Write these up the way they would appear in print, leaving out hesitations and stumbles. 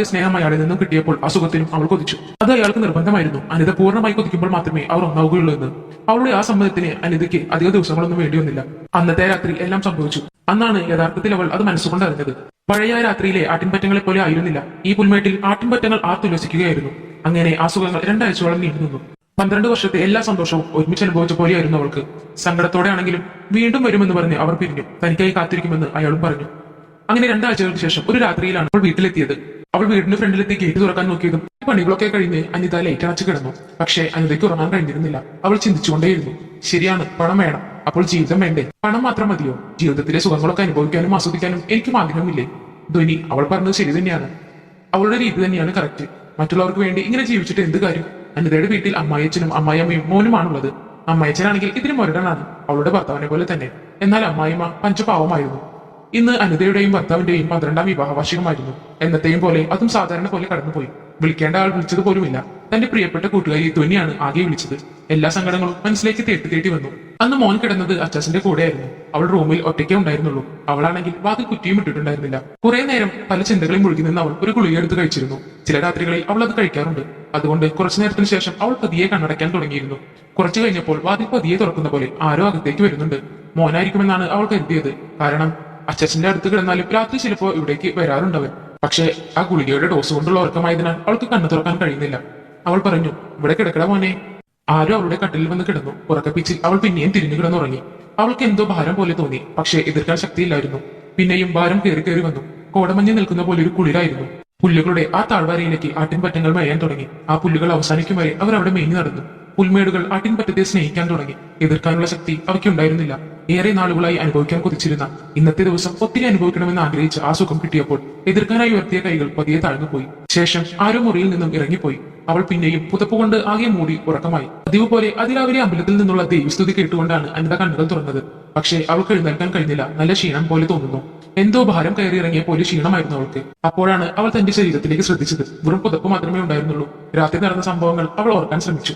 സ്നേഹം അയാളിൽ നിന്നും കിട്ടിയപ്പോൾ ആ സുഖത്തിനും അവൾ കൊതിച്ചു. അത് അയാൾക്ക് നിർബന്ധമായിരുന്നു. അനിത പൂർണ്ണമായി കൊതിക്കുമ്പോൾ മാത്രമേ അവർ ഒന്നാവുകയുള്ളൂ എന്ന്. അവളുടെ ആ സമ്മതത്തിന് അനിതയ്ക്ക് അധിക ദിവസങ്ങളൊന്നും വേണ്ടി വന്നില്ല. അന്നത്തെ രാത്രി എല്ലാം സംഭവിച്ചു. അന്നാണ് യഥാർത്ഥത്തിൽ അവൾ അത് മനസ്സുകൊണ്ട് അറിഞ്ഞത്. പഴയ രാത്രിയിലെ ആട്ടിൻപറ്റങ്ങളെ പോലെ ആയിരുന്നില്ല. ഈ പുൽമേട്ടിൽ ആട്ടിൻപറ്റങ്ങൾ ആർത്തുല്ലസിക്കുകയായിരുന്നു. അങ്ങനെ ആ സുഖങ്ങൾ 2 ആഴ്ചയോളം നീണ്ടു നിന്നു. 12 വർഷത്തെ എല്ലാ സന്തോഷവും ഒരുമിച്ച് അനുഭവിച്ച പോലെയായിരുന്നു അവൾക്ക്. സങ്കടത്തോടെ ആണെങ്കിലും വീണ്ടും വരുമെന്ന് പറഞ്ഞ് അവർ പിരിഞ്ഞു. തനിക്കായി കാത്തിരിക്കുമെന്ന് അയാളും പറഞ്ഞു. അങ്ങനെ 2 ആഴ്ചകൾക്ക് ശേഷം ഒരു രാത്രിയിലാണ് അവൾ വീട്ടിലെത്തിയത്. അവൾ വീടിന് ഫ്രണ്ടിലെത്തി ഗേറ്റ് തുറക്കാൻ നോക്കിയതും പണികളൊക്കെ കഴിഞ്ഞ് അനിത ലൈറ്റ് അടച്ചു കിടന്നു. പക്ഷേ അനിതയ്ക്ക് ഉറങ്ങാൻ കഴിഞ്ഞിരുന്നില്ല. അവൾ ചിന്തിച്ചുകൊണ്ടേയിരുന്നു. ശരിയാണ്, പണം വേണം. അപ്പോൾ ജീവിതം വേണ്ടേ? പണം മാത്രം മതിയോ? ജീവിതത്തിലെ സുഖങ്ങളൊക്കെ അനുഭവിക്കാനും ആസ്വദിക്കാനും എനിക്കും ആഗ്രഹമില്ലേ? ധ്വനി അവൾ പറഞ്ഞത് ശരി തന്നെയാണ്. അവളുടെ രീതി തന്നെയാണ് കറക്റ്റ്. മറ്റുള്ളവർക്ക് വേണ്ടി ഇങ്ങനെ ജീവിച്ചിട്ട് എന്ത് കാര്യം? അനിതയുടെ വീട്ടിൽ അമ്മായിയച്ഛനും അമ്മായിയമ്മയും മോനുമാണുള്ളത്. അമ്മായിയച്ഛനാണെങ്കിൽ ഇതിന് മുരടനാണ്, അവളുടെ ഭർത്താവിനെ പോലെ തന്നെ. എന്നാൽ അമ്മായിമ്മ പഞ്ചപാവമായിരുന്നു. ഇന്ന് അനിതയുടെയും ഭർത്താവിന്റെയും 12ാം വിവാഹ വാർഷികമായിരുന്നു. എന്നത്തെയും പോലെ അതും സാധാരണ പോലെ കടന്നുപോയി. വിളിക്കേണ്ട ആൾ വിളിച്ചത് പോലുമില്ല. തന്റെ പ്രിയപ്പെട്ട കൂട്ടുകാരി ധ്വനിയാണ് ആകെ വിളിച്ചത്. എല്ലാ സങ്കടങ്ങളും മനസ്സിലേക്ക് തേട്ടി വന്നു. അന്ന് മോൻ കിടന്നത് അച്ചാച്ചന്റെ കൂടെയായിരുന്നു. അവൾ റൂമിൽ ഒറ്റയ്ക്കേ ഉണ്ടായിരുന്നുള്ളൂ. അവളാണെങ്കിൽ വാതിൽ കുറ്റിയും ഇട്ടിട്ടുണ്ടായിരുന്നില്ല. കുറെ നേരം പല ചിന്തകളിൽ മുഴുകി നിന്ന് അവൾ ഒരു ഗുളിക എടുത്ത് കഴിച്ചിരുന്നു. ചില രാത്രികളിൽ അവൾ അത് കഴിക്കാറുണ്ട്. അതുകൊണ്ട് കുറച്ചു നേരത്തിന് ശേഷം അവൾ പതിയെ കണ്ണടയ്ക്കാൻ തുടങ്ങിയിരുന്നു. കുറച്ചു കഴിഞ്ഞപ്പോൾ വാതിൽ പതിയെ തുറക്കുന്ന പോലെ ആരോ അകത്തേക്ക് വരുന്നുണ്ട്. മോനായിരിക്കുമെന്നാണ് അവൾ കരുതിയത്. കാരണം അച്ഛന്റെ അടുത്ത് കിടന്നാലും രാത്രി ചിലപ്പോൾ ഇവിടേക്ക് വരാറുണ്ടവൻ. പക്ഷേ ആ ഗുളികയുടെ ഡോസ് കൊണ്ടുള്ള ഉറക്കമായതിനാൽ അവൾക്ക് കണ്ണു തുറക്കാൻ കഴിയുന്നില്ല. അവൾ പറഞ്ഞു, ഇവിടെ കിടക്കട മോനെ. ആരോ അവളുടെ കട്ടിലിൽ വന്ന് കിടന്നു. ഉറക്കപ്പിച്ചിൽ അവൾ പിന്നെയും തിരിഞ്ഞു കിടന്നുറങ്ങി. അവൾക്ക് എന്തോ ഭാരം പോലെ തോന്നി. പക്ഷേ എതിർക്കാൻ ശക്തിയില്ലായിരുന്നു. പിന്നെയും ഭാരം കയറി വന്നു. കോടമഞ്ഞ് നിൽക്കുന്ന പോലെ ഒരു കുളിരായിരുന്നു. പുല്ലുകളുടെ ആ താഴ്വരയിലേക്ക് ആട്ടിൻപറ്റങ്ങൾ മേയാൻ തുടങ്ങി. ആ പുല്ലുകൾ അവസാനിക്കും വരെ അവർ അവിടെ മേഞ്ഞു നടന്നു. പുൽമേടുകൾ ആട്ടിൻപറ്റത്തെ സ്നേഹിക്കാൻ തുടങ്ങി. എതിർക്കാനുള്ള ശക്തി അവയ്ക്കുണ്ടായിരുന്നില്ല. ഏറെ നാളുകളായി അനുഭവിക്കാൻ കൊതിച്ചിരുന്ന ഇന്നത്തെ ദിവസം ഒത്തിരി അനുഭവിക്കണമെന്ന് ആഗ്രഹിച്ച ആ സുഖം കിട്ടിയപ്പോൾ എതിർക്കാനായി ഉയർത്തിയ കൈകൾ പതിയെ താഴ്ന്നുപോയി. ശേഷം ആരോ മുറിയിൽ നിന്നും ഇറങ്ങിപ്പോയി. അവൾ പിന്നെയും പുതപ്പുകൊണ്ട് ആകെ മൂടി ഉറക്കമായി. പതിവ് പോലെ അതിരാവിലെ അമ്പലത്തിൽ നിന്നുള്ള ദേവീസ്തുതി കേട്ടുകൊണ്ടാണ് അനിത കണ്ണുകൾ തുറന്നത്. പക്ഷേ അവൾക്ക് എഴുന്നേൽക്കാൻ കഴിഞ്ഞില്ല. നല്ല ക്ഷീണം പോലെ തോന്നുന്നു. എന്തോ ഭാരം കയറി ഇറങ്ങിയ പോലെ ക്ഷീണമായിരുന്നു അവൾക്ക്. അപ്പോഴാണ് അവൾ തന്റെ ശരീരത്തിലേക്ക് ശ്രദ്ധിച്ചത്. വെറും പുതപ്പ് മാത്രമേ ഉണ്ടായിരുന്നുള്ളൂ. രാത്രി നടന്ന സംഭവങ്ങൾ അവൾ ഓർക്കാൻ ശ്രമിച്ചു.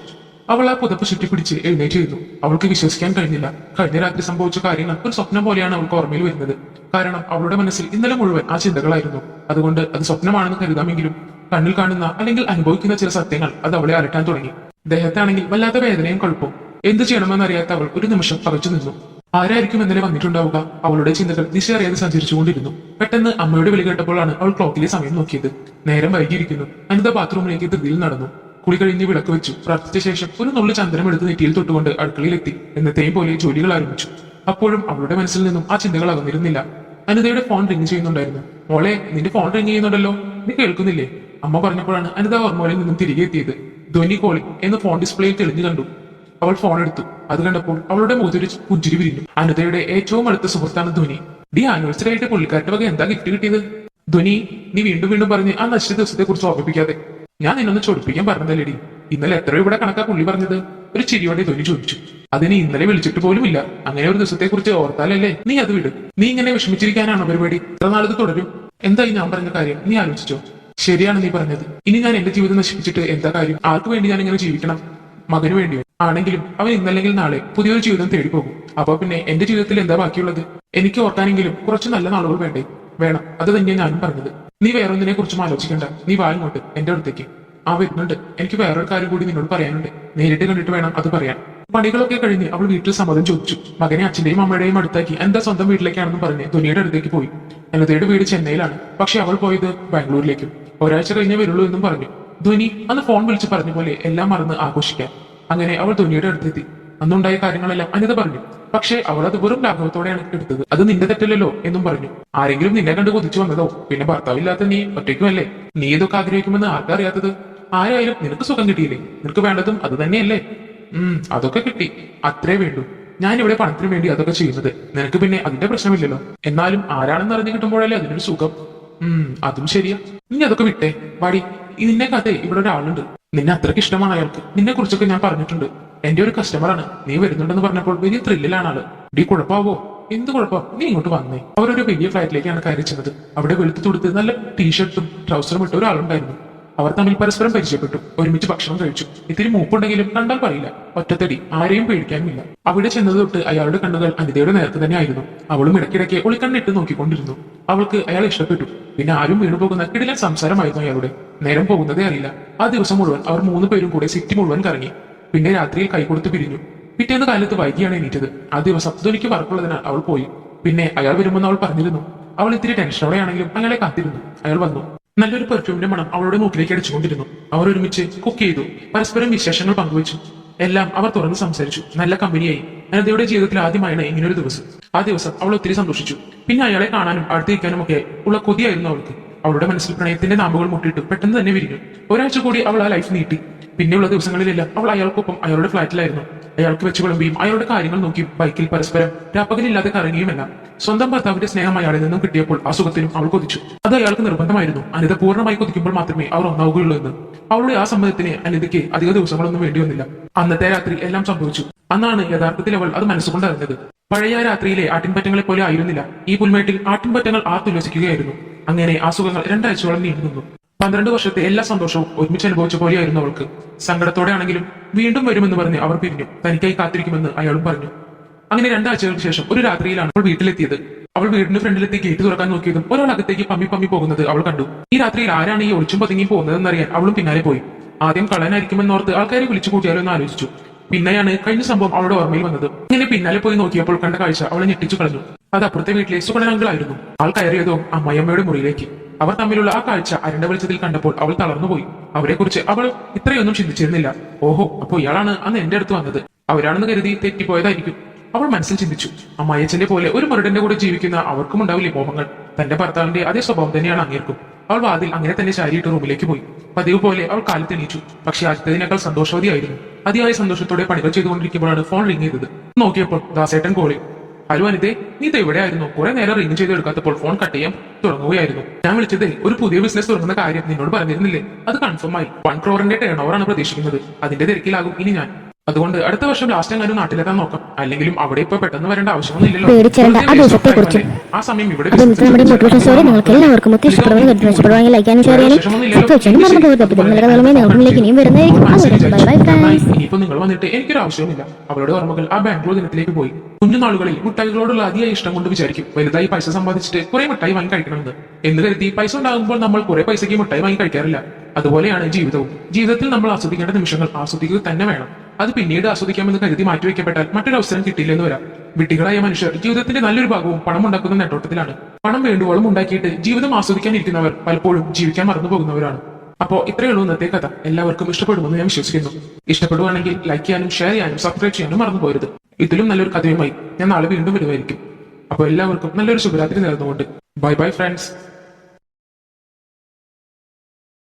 അവൾ ആ പുതപ്പ് ചുറ്റിപ്പിടിച്ച് എഴുന്നേറ്റിരുന്നു. അവൾക്ക് വിശ്വസിക്കാൻ കഴിഞ്ഞില്ല. കഴിഞ്ഞ രാത്രി സംഭവിച്ച കാര്യങ്ങൾ ഒരു സ്വപ്നം പോലെയാണ് അവൾക്ക് ഓർമ്മയിൽ വരുന്നത്. കാരണം അവളുടെ മനസ്സിൽ ഇന്നലെ മുഴുവൻ ആ ചിന്തകളായിരുന്നു. അതുകൊണ്ട് അത് സ്വപ്നമാണെന്ന് കരുതാമെങ്കിലും കണ്ണിൽ കാണുന്ന അല്ലെങ്കിൽ അനുഭവിക്കുന്ന ചില സത്യങ്ങൾ അത് അവളെ അലട്ടാൻ തുടങ്ങി. ദേഹത്താണെങ്കിൽ വല്ലാത്ത വേദനയും കുഴപ്പവും. എന്ത് ചെയ്യണമെന്നറിയാത്ത അവൾ ഒരു നിമിഷം പകച്ചു നിന്നു. ആരായിരിക്കും ഇന്നലെ വന്നിട്ടുണ്ടാവുക? അവളുടെ ചിന്തകൾ ദിശ അറിയാതെ സഞ്ചരിച്ചുകൊണ്ടിരുന്നു. പെട്ടെന്ന് അമ്മയുടെ വിളി കേട്ടപ്പോഴാണ് അവൾ ക്ലോക്കിലെ സമയം നോക്കിയത്. നേരം വൈകിയിരിക്കുന്നു. അനിത ബാത്റൂമിലേക്ക് ധൃതിയിൽ നടന്നു. കുളി കഴിഞ്ഞ് വിളക്ക് വെച്ചു. പ്രാർത്ഥിച്ച ശേഷം ഒരു നുള്ളു ചന്ദനം എടുത്ത് നെറ്റിയിൽ തൊട്ടുകൊണ്ട് അടുക്കളയിലെത്തി. എന്നത്തെയും പോലെ ജോലികൾ ആരംഭിച്ചു. അപ്പോഴും അവളുടെ മനസ്സിൽ നിന്നും ആ ചിന്തകൾ അകന്നിരുന്നില്ല. അനിതയുടെ ഫോൺ റിങ് ചെയ്യുന്നുണ്ടായിരുന്നു. മോളെ, നിന്റെ ഫോൺ റിങ് ചെയ്യുന്നുണ്ടല്ലോ, നീ കേൾക്കുന്നില്ലേ? അമ്മ പറഞ്ഞപ്പോഴാണ് അനിത ഓർമ്മയിൽ നിന്നും തിരികെ എത്തിയത്. ധ്വനി കോളിംഗ് എന്ന് ഫോൺ ഡിസ്പ്ലേയിൽ തെളിഞ്ഞു കണ്ടു. അവൾ ഫോൺ എടുത്തു. അത് കണ്ടപ്പോൾ അവളുടെ മുഖത്തൊരു പുഞ്ചിരി വിരിഞ്ഞു. അനിതയുടെ ഏറ്റവും അടുത്ത സുഹൃത്താണ് ധ്വനി. ഡി ആനിവേഴ്സറി ആയിട്ട് പുള്ളിക്കാരുടെ വക എന്താ ഗിഫ്റ്റ് കിട്ടിയത്? ധ്വനി, നീ വീണ്ടും വീണ്ടും പറഞ്ഞ് ആ നശിച്ച ദിവസത്തെ കുറിച്ച് ഓർമ്മിപ്പിക്കാതെ. ഞാൻ നിന്നൊന്ന് ചൊടിപ്പിക്കാൻ പറഞ്ഞതല്ലേടി. ഇന്നലെ എത്ര ഇവിടെ കണക്കാ പുള്ളി പറഞ്ഞത്? ഒരു ചിരിയോടെ ധ്വനി ചോദിച്ചു. അതിന് ഇന്നലെ വിളിച്ചിട്ട് പോലുമില്ല. അങ്ങനെ ഒരു ദിവസത്തെ കുറിച്ച് ഓർത്താലല്ലേ? നീ അത് വിട്. നീ ഇങ്ങനെ വിഷമിച്ചിരിക്കാനാണോ പരിപാടി? ഇത്ര നാളത് തുടരും. എന്തായി ഞാൻ പറഞ്ഞ കാര്യം നീ ആലോചിച്ചോ? ശരിയാണ് നീ പറഞ്ഞത്. ഇനി ഞാൻ എന്റെ ജീവിതം നശിപ്പിച്ചിട്ട് എന്താ കാര്യം? ആർക്ക് വേണ്ടി ഞാൻ ഇങ്ങനെ ജീവിക്കണം? മകന് വേണ്ടിയോ? ആണെങ്കിലും അവൻ ഇന്നല്ലെങ്കിൽ നാളെ പുതിയൊരു ജീവിതം തേടിപ്പോകും. അപ്പൊ പിന്നെ എന്റെ ജീവിതത്തിൽ എന്താ ബാക്കിയുള്ളത്? എനിക്ക് ഓർക്കാനെങ്കിലും കുറച്ച് നല്ല നാളുകൾ വേണ്ടേ? വേണം. അത് തന്നെയാണ് ഞാനും പറഞ്ഞത്. നീ വേറൊന്നിനെ കുറിച്ചും ആലോചിക്കണ്ട. നീ വാ ഇങ്ങോട്ട്, എന്റെ അടുത്തേക്ക്. വരുന്നുണ്ട്. എനിക്ക് വേറൊരു കാര്യം കൂടി നിന്നോട് പറയാനുണ്ട്. നേരിട്ട് കണ്ടിട്ട് വേണം അത് പറയാൻ. പണികളൊക്കെ കഴിഞ്ഞ് അവൾ വീട്ടിൽ സമ്മതം ചോദിച്ചു. മകനെ അച്ഛന്റെയും അമ്മയുടെയും അടുത്താക്കി എന്താ സ്വന്തം വീട്ടിലേക്കാണെന്ന് പറഞ്ഞ് ധ്വനിയുടെ അടുത്തേക്ക് പോയി. അനിതയുടെ വീട് ചെന്നൈയിലാണ്. പക്ഷെ അവൾ പോയത് ബാംഗ്ലൂരിലേക്കും. ഒരാഴ്ച കഴിഞ്ഞേ വരുള്ളൂ എന്നും പറഞ്ഞു. ധ്വനി അന്ന് ഫോൺ വിളിച്ച് പറഞ്ഞ പോലെ എല്ലാം മറന്ന് ആഘോഷിക്കാം. അങ്ങനെ അവൾ ധ്വനിയുടെ അടുത്തെത്തി. അന്നുണ്ടായ കാര്യങ്ങളെല്ലാം അനിത പറഞ്ഞു. പക്ഷേ അവൾ അത് വെറും ലാഘവത്തോടെയാണ് എടുത്തത്. അത് നിന്റെ തെറ്റല്ലല്ലോ എന്നും പറഞ്ഞു. ആരെങ്കിലും നിന്നെ കണ്ട് കൊതിച്ചു വന്നതോ? പിന്നെ ഭർത്താവില്ലാത്ത നീ ഒറ്റയ്ക്കുമല്ലേ? നീ ഇതൊക്കെ ആഗ്രഹിക്കുമെന്ന് ആർക്കറിയാത്തത്? ആരായാലും നിനക്ക് സുഖം കിട്ടിയില്ലേ? നിനക്ക് വേണ്ടതും അത് തന്നെയല്ലേ? അതൊക്കെ കിട്ടി. അത്രേ വേണ്ടു. ഞാൻ ഇവിടെ പണത്തിന് വേണ്ടി അതൊക്കെ ചെയ്യുന്നത്. നിനക്ക് പിന്നെ അതിന്റെ പ്രശ്നമില്ലല്ലോ. എന്നാലും ആരാണെന്ന് അറിഞ്ഞു കിട്ടുമ്പോഴല്ലേ അതിനൊരു സുഖം. അതും ശരിയാ. നീ അതൊക്കെ വിട്ടേ. വാടി, നിന്നെ കഥേ ഇവിടെ ഒരാളുണ്ട്. നിന്നെ അത്രയ്ക്ക് ഇഷ്ടമാണ് അയാൾക്ക്. നിന്നെ കുറിച്ചൊക്കെ ഞാൻ പറഞ്ഞിട്ടുണ്ട്. എന്റെ ഒരു കസ്റ്റമറാണ്. നീ വരുന്നുണ്ടെന്ന് പറഞ്ഞപ്പോൾ വലിയ ത്രില്ലിലാണ് ആള്. ഡി കുഴപ്പാവോ? എന്ത് കുഴപ്പം? നീ ഇങ്ങോട്ട് വന്നേ. അവരൊരു വലിയ ഫ്ലാറ്റിലേക്കാണ് കയറി ചെന്നത്. അവിടെ വെളുത്തു തൊടുത്ത് നല്ല ടീഷർട്ടും ട്രൗസറും ഇട്ട ഒരാളുണ്ടായിരുന്നു. അവർ തമ്മിൽ പരസ്പരം പരിചയപ്പെട്ടു. ഒരുമിച്ച് ഭക്ഷണം കഴിച്ചു. ഇത്തിരി മൂപ്പുണ്ടെങ്കിലും കണ്ടാൽ പറയില്ല. ഒറ്റത്തടി, ആരെയും പേടിക്കാനുമില്ല. അവിടെ ചെന്നത് തൊട്ട് അയാളുടെ കണ്ണുകൾ അനിതയുടെ നേരത്തെ തന്നെയായിരുന്നു. അവളും ഇടയ്ക്കിടയ്ക്ക് ഒളിക്കണ്ണിട്ട് നോക്കിക്കൊണ്ടിരുന്നു. അവൾക്ക് അയാൾ ഇഷ്ടപ്പെട്ടു. പിന്നെ ആരും വീണുപോകുന്ന കിടിലൻ സംസാരമായിരുന്നു അയാളുടെ. നേരം പോകുന്നതേ അറിയില്ല. ആ ദിവസം മുഴുവൻ അവർ 3 പേരും കൂടെ സിറ്റി മുഴുവൻ കറങ്ങി. പിന്നെ രാത്രിയിൽ കൈകൊടുത്ത് പിരിഞ്ഞു. പിറ്റേന്ന് കാലത്ത് വൈകിയാണ് എണീറ്റത്. ആ ദിവസം ധ്വനിക്ക് വർക്കുള്ളതിനാൽ അവൾ പോയി. പിന്നെ അയാൾ വരുമെന്ന് അവൾ പറഞ്ഞിരുന്നു. അവൾ ഇത്തിരി ടെൻഷനോടെയാണെങ്കിലും അയാളെ കാത്തിരുന്നു. അയാൾ വന്നു. നല്ലൊരു പെർഫ്യൂമിന്റെ മണം അവളുടെ മൂക്കിലേക്ക് അടിച്ചുകൊണ്ടിരുന്നു. അവർ ഒരുമിച്ച് കുക്ക് ചെയ്തു. പരസ്പരം വിശേഷങ്ങൾ പങ്കുവച്ചു. എല്ലാം അവർ തുറന്ന് സംസാരിച്ചു. നല്ല കമ്പനിയായി. അനന്തയുടെ ജീവിതത്തിൽ ആദ്യമായാണ് ഇങ്ങനൊരു ദിവസം. ആ ദിവസം അവൾ ഒത്തിരി സന്തോഷിച്ചു. പിന്നെ അയാളെ കാണാനും അടുത്തിരിക്കാനും ഒക്കെ ഉള്ള കൊതിയായിരുന്നു അവൾക്ക്. അവളുടെ മനസ്സിൽ പ്രണയത്തിന്റെ നാമ്പുകൾ മുട്ടിയിട്ട് പെട്ടെന്ന് തന്നെ വിരിഞ്ഞു. ഒരാഴ്ച കൂടി അവൾ ആ ലൈഫ് നീട്ടി. പിന്നെയുള്ള ദിവസങ്ങളിലെല്ലാം അവൾ അയാൾക്കൊപ്പം അയാളുടെ ഫ്ലാറ്റിലായിരുന്നു. അയാൾക്ക് വെച്ച് വിളമ്പിയും അയാളുടെ കാര്യങ്ങൾ നോക്കിയും ബൈക്കിൽ പരസ്പരം രാപ്പകലില്ലാതെ കറങ്ങിയുമെല്ലാം. സ്വന്തം ഭർത്താവിന്റെ സ്നേഹം അയാളിൽ നിന്നും കിട്ടിയപ്പോൾ ആ സുഖത്തിനും അവൾ കൊതിച്ചു. അത് അയാൾക്ക് നിർബന്ധമായിരുന്നു. അനിത പൂർണ്ണമായി കൊതിക്കുമ്പോൾ മാത്രമേ അവർ ഒന്നാവുകയുള്ളൂ എന്ന്. അവളുടെ ആ സമ്മതത്തിന് അനിതയ്ക്ക് അധിക ദിവസങ്ങളൊന്നും വേണ്ടി വന്നില്ല. അന്നത്തെ രാത്രി എല്ലാം സംഭവിച്ചു. അന്നാണ് യഥാർത്ഥത്തിൽ അവൾ അത് മനസ്സുകൊണ്ട് അറിഞ്ഞത്. പഴയ രാത്രിയിലെ ആട്ടിൻപറ്റങ്ങളെ പോലെ ആയിരുന്നില്ല. ഈ പുൽമേട്ടിൽ ആട്ടിൻപറ്റങ്ങൾ ആർത്തുല്ലസിക്കുകയായിരുന്നു. അങ്ങനെ ആ സുഖങ്ങൾ 2 ആഴ്ചയോളം നീണ്ടുനിന്നു. 12 വർഷത്തെ എല്ലാ സന്തോഷവും ഒരുമിച്ച് അനുഭവിച്ച പോലെയായിരുന്നു അവൾക്ക്. സങ്കടത്തോടെ ആണെങ്കിലും വീണ്ടും വരുമെന്ന് പറഞ്ഞ് അവർ പിരിഞ്ഞു. തനിക്കായി കാത്തിരിക്കുമെന്ന് അയാളും പറഞ്ഞു. അങ്ങനെ 2 ആഴ്ചകൾക്ക് ശേഷം ഒരു രാത്രിയിലാണ് അവൾ വീട്ടിലെത്തിയത്. അവൾ വീടിന് ഫ്രണ്ടിലെത്തി ഗേറ്റ് തുറക്കാൻ നോക്കിയതും ഒരാൾ അകത്തേക്ക് പമ്മി പോകുന്നത് അവൾ കണ്ടു. ഈ രാത്രിയിൽ ആരാണ് ഈ ഒളിച്ചും പതുങ്ങി പോകുന്നതെന്നറിയാൻ അവളും പിന്നാലെ പോയി. ആദ്യം കള്ളനായിരിക്കുമെന്നോർത്ത് ആൾക്കാരെ വിളിച്ചു കൂട്ടിയാലോ എന്ന് ആലോചിച്ചു. പിന്നെയാണ് കഴിഞ്ഞ സംഭവം അവളുടെ ഓർമ്മയിൽ വന്നത്. ഇങ്ങനെ പിന്നാലെ പോയി നോക്കിയപ്പോൾ കണ്ട കാഴ്ച അവളെ ഞെട്ടിച്ചു കളഞ്ഞു. അത് അപ്പുറത്തെ വീട്ടിലെ സുഗണനങ്കിളായിരുന്നു. ആൾ കയറിയതോ അമ്മയമ്മയുടെ മുറിയിലേക്ക്. അവർ തമ്മിലുള്ള ആ കാഴ്ച അരണ്ട വെളിച്ചത്തിൽ കണ്ടപ്പോൾ അവൾ തളർന്നുപോയി. അവരെക്കുറിച്ച് അവൾ ഇത്രയൊന്നും ചിന്തിച്ചിരുന്നില്ല. ഓഹോ, അപ്പോ ഇയാളാണ് അന്ന് എന്റെ അടുത്ത് വന്നത്. അവരാണെന്ന് കരുതി തെറ്റിപ്പോയതായിരിക്കും അവൾ മനസ്സിൽ ചിന്തിച്ചു. അമ്മായച്ചന്റെ പോലെ ഒരു മുരടന്റെ കൂടെ ജീവിക്കുന്ന അവർക്കും ഉണ്ടാവില്ലേ മോഹങ്ങൾ. തന്റെ ഭർത്താവിന്റെ അതേ സ്വഭാവം തന്നെയാണ് അങ്ങേർക്കും. അവൾ വാതിൽ അങ്ങനെ തന്നെ ചാരിയിട്ട് റൂമിലേക്ക് പോയി. പതിവ് പോലെ അവൾ കാലത്ത് എണീച്ചു. പക്ഷെ ആദ്യത്തേതിനേക്കാൾ സന്തോഷവതിയായിരുന്നു. അതിയായ സന്തോഷത്തോടെ പണികൾ ചെയ്തുകൊണ്ടിരിക്കുമ്പോഴാണ് ഫോൺ റിംഗ് ചെയ്തത്. നോക്കിയപ്പോൾ ദാസേട്ടൻ കോളിൽ. ഹലോ അനിതേ, നീ ഇത് എവിടെയായിരുന്നു? കുറെ നേരം റിംഗ് ചെയ്ത് എടുക്കാത്തപ്പോൾ ഫോൺ കട്ട് ചെയ്യാൻ തുടങ്ങുകയായിരുന്നു. ഞാൻ വിളിച്ചത് ഒരു പുതിയ ബിസിനസ് തുടങ്ങുന്ന കാര്യം നിന്നോട് പറഞ്ഞിരുന്നില്ലേ? അത് കൺഫേം ആയി. 1 crore ടേൺ ഓവർ ആണ് പ്രതീക്ഷിക്കുന്നത്. അതിന്റെ തിരക്കിലാകും ഇനി ഞാൻ. അതുകൊണ്ട് അടുത്ത വർഷം ലാസ്റ്റ് എങ്ങാനും നാട്ടിലെത്താൻ നോക്കാം. അല്ലെങ്കിലും അവിടെ ഇപ്പൊ പെട്ടെന്ന് വരേണ്ട ആവശ്യമൊന്നുമില്ലല്ലോ. ആ സമയം ഇവിടെ നമ്മുടെ മോട്ടിവേഷൻ സ്റ്റോറി നിങ്ങൾക്ക് എല്ലാവർക്കും ഒത്തിരി ഇഷ്ടപ്പെടുമെങ്കിൽ ഇഷ്ടപ്പെടുവാണെങ്കിൽ ലൈക്ക് ചെയ്യാനും ഷെയർ ചെയ്യാനും സബ്സ്ക്രൈബ് ചെയ്യാനും മറന്നു പോകരുത്. നല്ല കാലമേ ഞങ്ങൾക്കിലേക്ക് ഇനിയും വരുന്നതായിരിക്കും. ഇനിയിപ്പോ നിങ്ങൾ വന്നിട്ട് എനിക്കൊരു ആവശ്യവുമില്ല. അവളുടെ ഓർമ്മകൾ ആ ബാംഗ്ലൂർ ദിനത്തിലേക്ക് പോയി. കുഞ്ഞുനാളുകളിൽ മിഠായികളോടുള്ള അതിയായ ഇഷ്ടം കൊണ്ട് വിചാരിക്കും വലുതായി പൈസ സമ്പാദിച്ചിട്ട് കുറെ മിഠായി വാങ്ങി കഴിക്കണമെന്ന്. എന്ന് കരുതി പൈസ ഉണ്ടാകുമ്പോൾ നമ്മൾ കുറെ പൈസയ്ക്ക് മിഠായി വാങ്ങി കഴിക്കാറില്ല. അതുപോലെയാണ് ജീവിതവും. ജീവിതത്തിൽ നമ്മൾ ആസ്വദിക്കേണ്ട നിമിഷങ്ങൾ ആസ്വദിക്കുക തന്നെ വേണം. അത് പിന്നീട് ആസ്വദിക്കാമെന്ന് കരുതി മാറ്റിവെക്കപ്പെട്ടാൽ മറ്റൊരു അവസരം കിട്ടിയില്ലെന്ന് വരാം. വിഡ്ഢികളായ മനുഷ്യർ ജീവിതത്തിന്റെ നല്ലൊരു ഭാഗവും പണം ഉണ്ടാക്കുന്ന നെട്ടോട്ടത്തിലാണ്. പണം വേണ്ടുവോളം ഉണ്ടാക്കിയിട്ട് ജീവിതം ആസ്വദിക്കാനിരിക്കുന്നവർ പലപ്പോഴും ജീവിക്കാൻ മറന്നു പോകുന്നവരാണ്. അപ്പോ ഇത്രയുള്ളൂ ഇന്നത്തെ കഥ. എല്ലാവർക്കും ഇഷ്ടപ്പെടുമെന്ന് ഞാൻ വിശ്വസിക്കുന്നു. ഇഷ്ടപ്പെടുവാണെങ്കിൽ ലൈക്ക് ചെയ്യാനും ഷെയർ ചെയ്യാനും സബ്സ്ക്രൈബ് ചെയ്യാനും മറന്നു പോകരുത്. ഇതിലും നല്ലൊരു കഥയുമായി ഞാൻ നാളെ വീണ്ടും വരുമായിരിക്കും. അപ്പോൾ എല്ലാവർക്കും നല്ലൊരു ശുഭരാത്രി നേർന്നുകൊണ്ട് ബൈ ബൈ ഫ്രണ്ട്സ്.